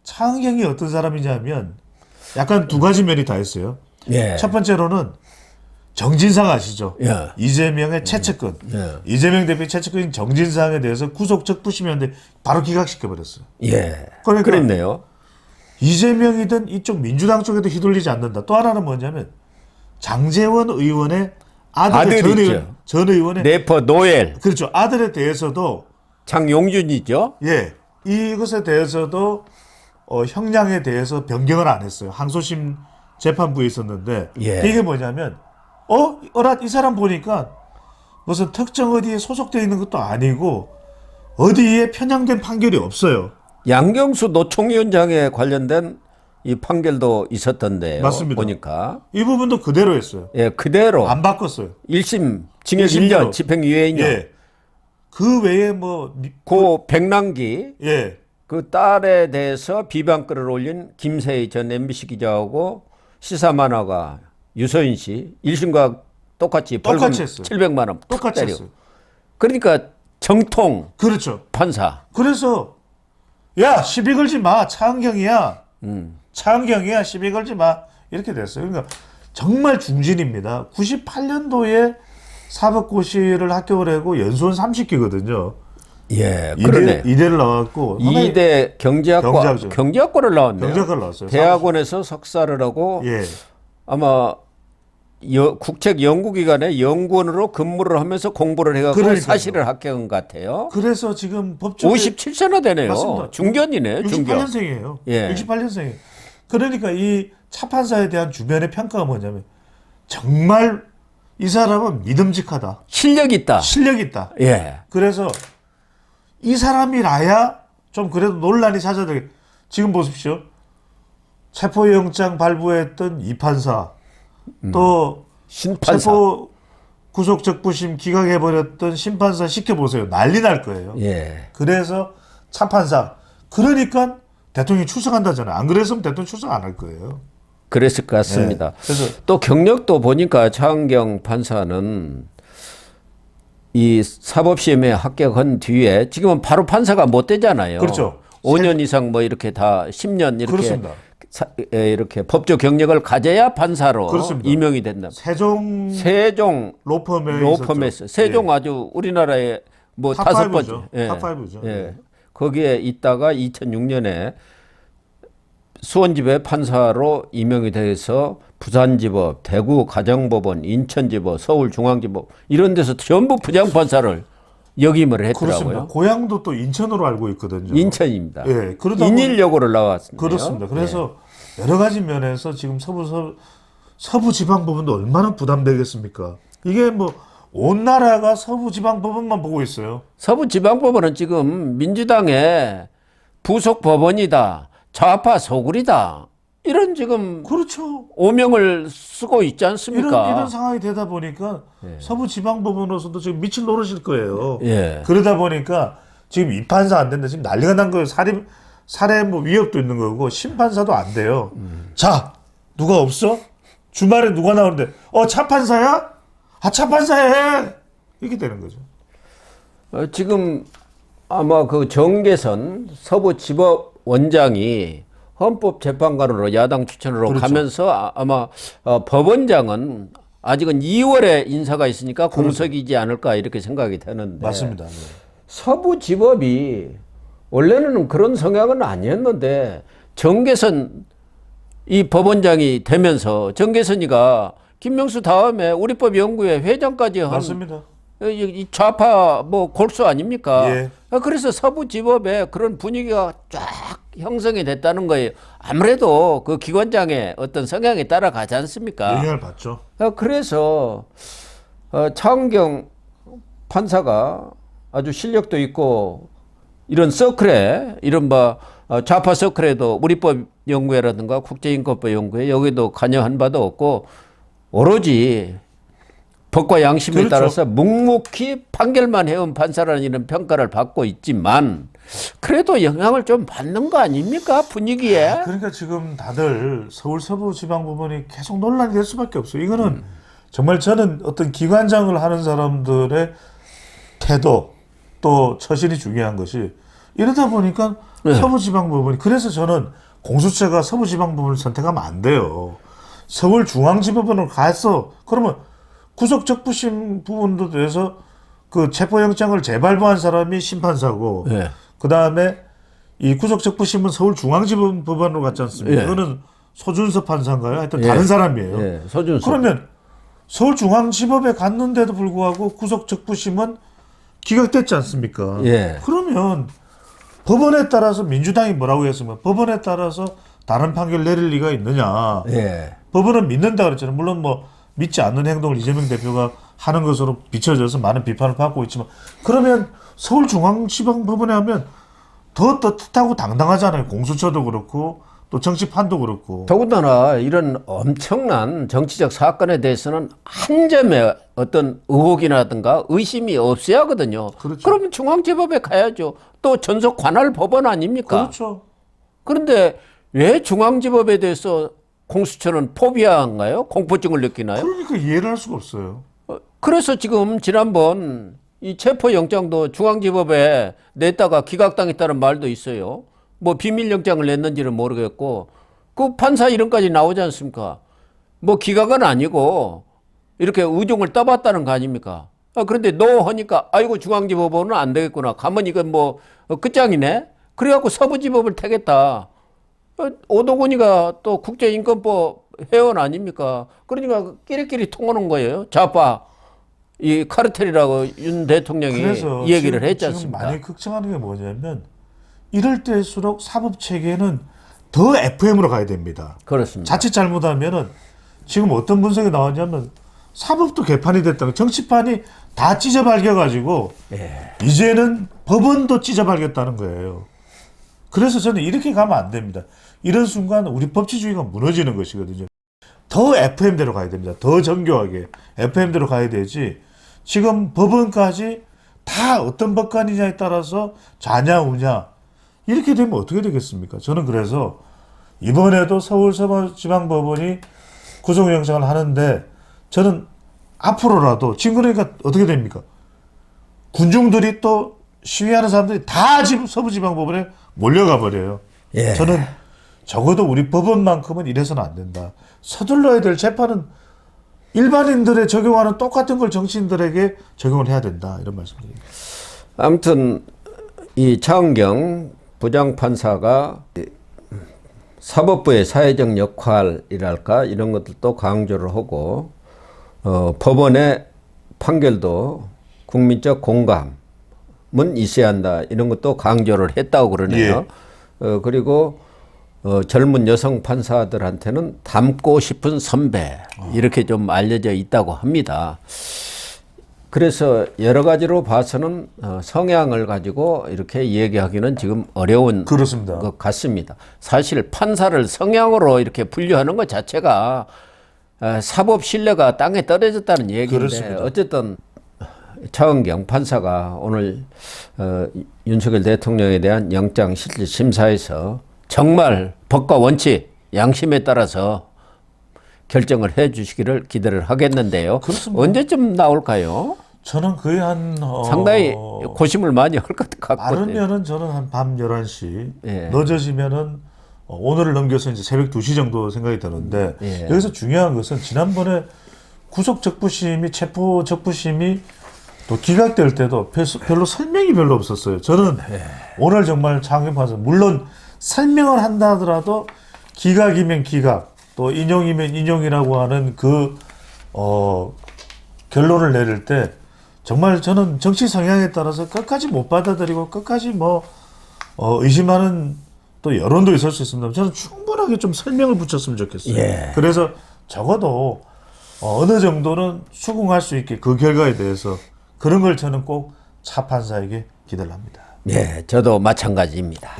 차은경이 어떤 사람이냐면 약간 두 가지 면이 다 있어요. 예. 첫 번째로는 정진상 아시죠? 예. 이재명의 최측근. 예. 이재명 대표 정진상에 대해서 구속 적부심이었는데 바로 기각시켜버렸어요. 예. 그러니까 그랬네요. 이재명이든 이쪽 민주당 쪽에도 휘둘리지 않는다. 또 하나는 뭐냐면 장제원 의원의 아들 있죠. 전 의원의 래퍼 노엘 그렇죠. 아들에 대해서도 장용준이죠. 예 이것에 대해서도 형량에 대해서 변경을 안 했어요. 항소심 재판부에 있었는데 예. 이게 뭐냐면 이 사람 보니까 무슨 특정 어디에 소속되어 있는 것도 아니고 어디에 편향된 판결이 없어요. 양경수 노총위원장에 관련된 이 판결도 있었던데요. 맞습니다. 보니까 이 부분도 그대로 했어요. 예, 그대로 안 바꿨어요. 1심 징역 1심대로. 1년 집행유예 2년. 예. 그 외에 고 백남기 예. 그 딸에 대해서 비방글을 올린 김세희 전 MBC 기자하고 시사만화가 유서인 씨 1심과 똑같이 벌금 똑같이 했어요. 700만 원 똑같이 때려. 했어요. 그러니까 정통 그렇죠. 판사. 그래서 야 시비 걸지 마 차은경이야. 차은경이야 시비 걸지 마 이렇게 됐어요. 그러니까 정말 중진입니다. 98년도에 사법고시를 합격을 하고 연수원 30기거든요. 예, 그러네. 이대를 나왔고 이대 경제학죠. 경제학과를 나왔네요. 경제학과를 나왔어요. 대학원에서 석사를 하고 예. 아마 국책연구기관의 연구원으로 근무를 하면서 공부를 해갖고 그러니까요. 사실을 합격한 것 같아요. 그래서 지금 법조계 57세나 되네요. 맞습니다. 중견이네. 중견. 68년생이에요. 예. 68년생이에요. 그러니까 이 차판사에 대한 주변의 평가가 뭐냐면 정말 이 사람은 믿음직하다. 실력 있다. 실력 있다. 예. 그래서 이 사람이라야 좀 그래도 논란이 찾아야 되겠. 지금 보십시오. 체포영장 발부했던 이 판사, 또 신판사. 체포 구속 적부심 기각해버렸던 심판사 시켜보세요. 난리 날 거예요. 예. 그래서 차판사. 그러니까 대통령이 출석한다잖아요. 안 그랬으면 대통령 출석 안 할 거예요. 그랬을 것 같습니다. 네. 그래서 또 경력도 보니까 차은경 판사는 이 사법시험에 합격한 뒤에 지금은 바로 판사가 못 되잖아요. 그렇죠. 5년 이상 뭐 이렇게 다 10년 이렇게 그렇습니다. 이렇게 법조 경력을 가져야 판사로 그렇습니다. 임명이 된다. 세종 로펌에서 세종 예. 아주 우리나라의 뭐 탑 5번째. 파이브죠. 탑 5죠. 예. 거기에 있다가 2006년에 수원지법 판사로 임명이 돼서 부산지법, 대구 가정법원, 인천지법, 서울중앙지법 이런 데서 전부 부장판사를 역임을 했더라고요. 그렇습니다. 고향도 또 인천으로 알고 있거든요. 인천입니다. 예, 그러다 인일역으로 나왔습니다. 그렇습니다. 그래서 여러 가지 면에서 지금 서부지방법원도 얼마나 부담되겠습니까? 이게 뭐 온 나라가 서부지방법원만 보고 있어요. 서부지방법원은 지금 민주당의 부속 법원이다, 좌파 소굴이다 이런 지금 그렇죠. 오명을 쓰고 있지 않습니까? 이런 상황이 되다 보니까 서부지방법원으로서도 지금 미칠 노릇일 거예요. 예. 그러다 보니까 지금 이 판사 안 된다. 지금 난리가 난 거예요. 살해 뭐 위협도 있는 거고 심판사도 안 돼요. 자, 누가 없어? 주말에 누가 나오는데 차판사야? 차판사해. 이렇게 되는 거죠. 지금 아마 그 정계선 서부지법 원장이 헌법재판관으로 야당 추천으로 그렇죠. 가면서 아마 법원장은 아직은 2월에 인사가 있으니까 공석이지 않을까 이렇게 생각이 되는데 맞습니다. 네. 서부지법이 원래는 그런 성향은 아니었는데 정계선 이 법원장이 되면서 정계선이가 김명수 다음에 우리법연구회 회장까지 한 맞습니다. 이 좌파 뭐 골수 아닙니까? 예. 그래서 서부지법에 그런 분위기가 쫙 형성이 됐다는 거예요. 아무래도 그 기관장의 어떤 성향에 따라가지 않습니까? 영향을 받죠. 그래서 차은경 판사가 아주 실력도 있고 이런 서클에 이른바 좌파 서클에도 우리법 연구회라든가 국제인권법 연구회 여기도 관여한 바도 없고 오로지 법과 양심에 그렇죠. 따라서 묵묵히 판결만 해온 판사라는 이런 평가를 받고 있지만 그래도 영향을 좀 받는 거 아닙니까? 분위기에. 그러니까 지금 다들 서울 서부지방법원이 계속 논란이 될 수밖에 없어요. 이거는 정말 저는 어떤 기관장을 하는 사람들의 태도 또 처신이 중요한 것이 이러다 보니까 서부지방법원이 그래서 저는 공수처가 서부지방법원을 선택하면 안 돼요. 서울중앙지법원으로 가서 그러면 구속적부심 부분도 돼서 그 체포영장을 재발부한 사람이 심판사고 예. 그 다음에 이 구속적부심은 서울중앙지법원으로 갔지 않습니까? 예. 그거는 소준섭 판사인가요? 하여튼 예. 다른 사람이에요. 예, 서준수. 그러면 서울중앙지법에 갔는데도 불구하고 구속적부심은 기각됐지 않습니까? 예. 그러면 법원에 따라서 민주당이 뭐라고 했으면 법원에 따라서 다른 판결 내릴 리가 있느냐? 예. 법원은 믿는다 그랬잖아요. 물론 뭐 믿지 않는 행동을 이재명 대표가 하는 것으로 비춰져서 많은 비판을 받고 있지만 그러면 서울중앙지방법원에 하면 더 떳떳하고 당당하잖아요. 공수처도 그렇고 또 정치판도 그렇고. 더군다나 이런 엄청난 정치적 사건에 대해서는 한 점의 어떤 의혹이라든가 의심이 없어야 하거든요. 그렇죠. 그러면 중앙지법에 가야죠. 또 전속 관할 법원 아닙니까? 그렇죠. 그런데 왜 중앙지법에 대해서 공수처는 포비아인가요? 공포증을 느끼나요? 그러니까 이해를 할 수가 없어요. 그래서 지금 지난번 이 체포영장도 중앙지법에 냈다가 기각당했다는 말도 있어요. 뭐 비밀영장을 냈는지는 모르겠고 그 판사 이름까지 나오지 않습니까? 뭐 기각은 아니고 이렇게 의중을 떠봤다는 거 아닙니까? 그런데 너 하니까 아이고 중앙지법은 안 되겠구나. 가면 이건 뭐 끝장이네. 그래갖고 서부지법을 택했다. 오도건이가 또 국제인권법 회원 아닙니까? 그러니까 끼리끼리 통하는 거예요. 좌파 이 카르텔이라고 윤 대통령이 그래서 얘기를 했지 지금 않습니까? 많이 걱정하는 게 뭐냐면 이럴 때일수록 사법 체계는 더 FM으로 가야 됩니다. 그렇습니다. 자칫 잘못하면은 지금 어떤 분석이 나왔냐면 사법도 개판이 됐다는 정치판이 다 찢어발겨가지고 예. 이제는 법원도 찢어발겼다는 거예요. 그래서 저는 이렇게 가면 안 됩니다. 이런 순간 우리 법치주의가 무너지는 것이거든요. 더 FM대로 가야 됩니다. 더 정교하게 FM대로 가야 되지. 지금 법원까지 다 어떤 법관이냐에 따라서 자냐 우냐 이렇게 되면 어떻게 되겠습니까? 저는 그래서 이번에도 서울지방법원이 구속영장을 하는데 저는 앞으로라도 지금 그러니까 어떻게 됩니까? 군중들이 또 시위하는 사람들이 다 지금 서부지방법원에 몰려가 버려요. 예. 저는 적어도 우리 법원만큼은 이래서는 안 된다. 서둘러야 될 재판은 일반인들의 적용하는 똑같은 걸 정치인들에게 적용을 해야 된다. 이런 말씀드립니다. 아무튼 이 차은경 부장판사가 사법부의 사회적 역할이랄까 이런 것들도 강조를 하고 법원의 판결도 국민적 공감은 있어야 한다 이런 것도 강조를 했다고 그러네요. 그리고 젊은 여성 판사들한테는 닮고 싶은 선배 이렇게 좀 알려져 있다고 합니다. 그래서 여러 가지로 봐서는 성향을 가지고 이렇게 얘기하기는 지금 어려운 그렇습니다. 것 같습니다. 사실 판사를 성향으로 이렇게 분류하는 것 자체가 사법 신뢰가 땅에 떨어졌다는 얘기인데 그렇습니다. 어쨌든 차은경 판사가 오늘 윤석열 대통령에 대한 영장 실질 심사에서 정말 법과 원칙, 양심에 따라서 결정을 해 주시기를 기대를 하겠는데요. 그렇습니다. 언제쯤 나올까요? 저는 거의 한 상당히 고심을 많이 할 것 같거든요. 빠르면은 저는 한 밤 11시 예. 늦어지면은 오늘을 넘겨서 이제 새벽 2시 정도 생각이 드는데 예. 여기서 중요한 것은 지난번에 구속적부심이 체포적부심이 또 기각될 때도 별로 설명이 별로 없었어요. 저는 오늘 정말 장경 판사 물론 설명을 한다 하더라도 기각이면 기각 또 인용이면 인용이라고 하는 그 결론을 내릴 때 정말 저는 정치 성향에 따라서 끝까지 못 받아들이고 끝까지 뭐 의심하는 또 여론도 있을 수 있습니다. 저는 충분하게 좀 설명을 붙였으면 좋겠어요. 예. 그래서 적어도 어느 정도는 수긍할 수 있게 그 결과에 대해서 그런 걸 저는 꼭 차 판사에게 기대를 합니다. 예, 저도 마찬가지입니다.